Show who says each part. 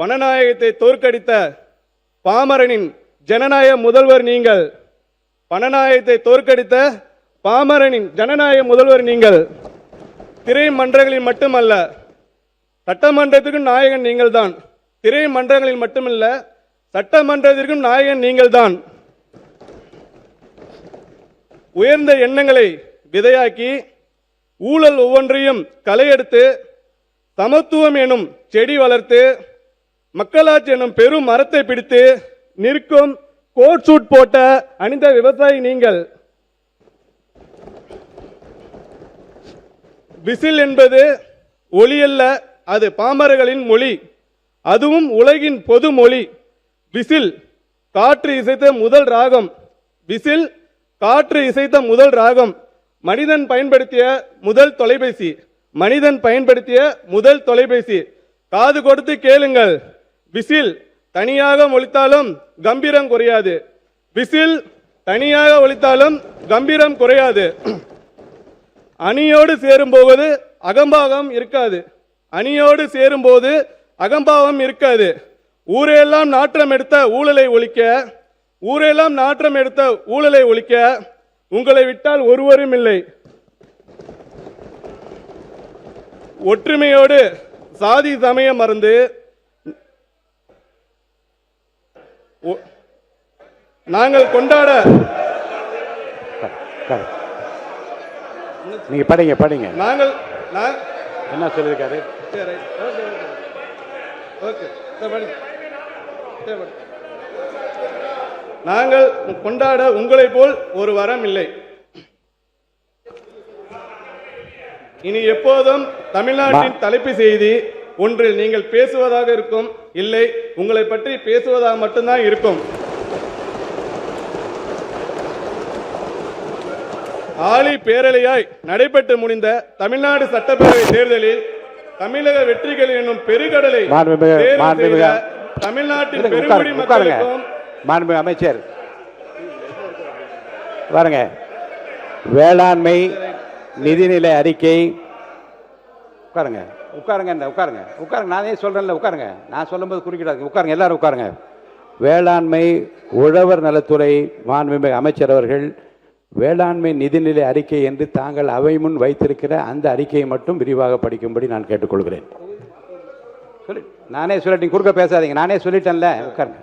Speaker 1: பணநாயகத்தை தோற்கடித்த பாமரனின் ஜனநாயக முதல்வர் நீங்கள். பணநாயகத்தை தோற்கடித்த பாமரனின் ஜனநாயக முதல்வர் நீங்கள். திரைமன்றங்களில் மட்டுமல்ல, சட்டமன்றத்திற்கும் நாயகன் நீங்கள் தான். திரைமன்றங்களில் மட்டுமல்ல, சட்டமன்றத்திற்கும் நாயகன் நீங்கள் தான். உயர்ந்த எண்ணங்களை விதையாக்கி ஊழல் ஒவ்வொன்றையும் களையெடுத்து சமத்துவம் எனும் செடி வளர்த்து மக்களாட்சி எனும் பெரும் மரத்தை பிடித்து நிற்கும் கோட் சூட் போட்ட அணிந்த விவசாயி நீங்கள். விசில் என்பது ஒலி அல்ல, அது பாமரர்களின் மொழி, அதுவும் உலகின் பொது மொழி. விசில் காற்று இசைத்த முதல் ராகம். விசில் காற்று இசைத்த முதல் ராகம். மனிதன் பயன்படுத்திய முதல் தொலைபேசி. மனிதன் பயன்படுத்திய முதல் தொலைபேசி. காது கொடுத்து கேளுங்கள். விசில் தனியாக ஒலித்தாலும் கம்பீரம் குறையாது. விசில் தனியாக ஒலித்தாலும் கம்பீரம் குறையாது. அணியோடு சேரும்போது அகம்பாவம் இருக்காது. அணியோடு சேரும்போது அகம்பாவம் இருக்காது. ஊரெல்லாம் நாற்றம் எடுத்த ஊழலை ஒழிக்க, ஊரெல்லாம் நாற்றம் எடுத்த ஊழலை ஒழிக்க உங்களை விட்டால் ஒருவரும் இல்லை. ஒற்றுமையோடு சாதி சமயம் மறந்து நாங்கள் கொண்டாட.
Speaker 2: நீங்க படிங்க படிங்க.
Speaker 1: நாங்கள்
Speaker 2: என்ன சொல்லியிருக்காரு?
Speaker 1: நாங்கள் கொண்டாட உங்களை போல் ஒரு வரம் இல்லை. இனி எப்போதும் தமிழ்நாட்டின் தலைப்பு செய்தி ஒன்றில் நீங்கள் பேசுவதாக இருக்கும், இல்லை உங்களை பற்றி பேசுவதாக மட்டும்தான் இருக்கும். ஆளி பேரலையாய் நடைபெற்று முடிந்த தமிழ்நாடு சட்டப்பேரவை தேர்தலில் தமிழக வெற்றிகள் என்னும் பெருகடலை தமிழ்நாட்டின் பெருங்குடி மக்களுக்கும்.
Speaker 2: மாண்புமிகு அமைச்சர் பாருங்க, வேளாண்மை நிதிநிலை அறிக்கை. உட்காருங்க உட்காருங்க உட்காருங்க உட்காருங்க. நானே சொல்றேன்ல, உட்காருங்க. நான் சொல்லும்போது குறுக்கிடாது. உட்காருங்க, எல்லாரும் உட்காருங்க. வேளாண்மை உழவர் நலத்துறை மாண்புமிகு அமைச்சர் அவர்கள் வேளாண்மை நிதிநிலை அறிக்கை என்று தாங்கள் அவை முன் வைத்திருக்கிற அந்த அறிக்கையை மட்டும் விரிவாக படிக்கும்படி நான் கேட்டுக்கொள்கிறேன். சொல்லி நானே சொல்லிட்டேன், குறுக்க பேசாதீங்க. நானே சொல்லிட்டேன்ல, உட்காருங்க.